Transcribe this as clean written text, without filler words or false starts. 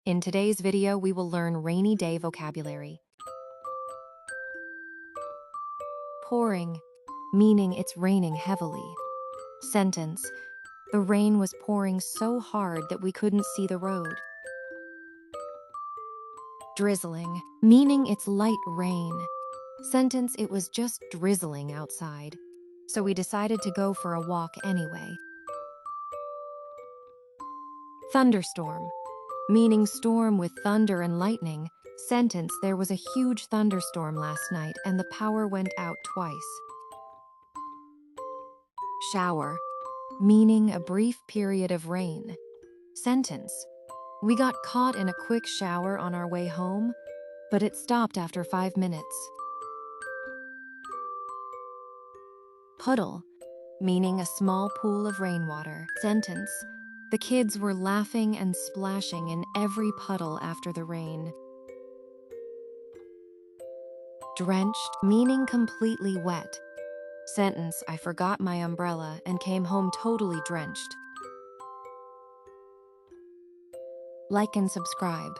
In today's video, we will learn rainy day vocabulary. Pouring, meaning it's raining heavily. Sentence: the rain was pouring so hard that we couldn't see the road. Drizzling, meaning it's light rain. Sentence: it was just drizzling outside, so we decided to go for a walk anyway. Thunderstorm, meaning storm with thunder and lightning. Sentence: there was a huge thunderstorm last night and the power went out twice. Shower, meaning a brief period of rain. Sentence: we got caught in a quick shower on our way home, but it stopped after 5 minutes. Puddle, meaning a small pool of rainwater. Sentence: the kids were laughing and splashing in every puddle after the rain. Drenched, meaning completely wet. Sentence: I forgot my umbrella and came home totally drenched. Like and subscribe.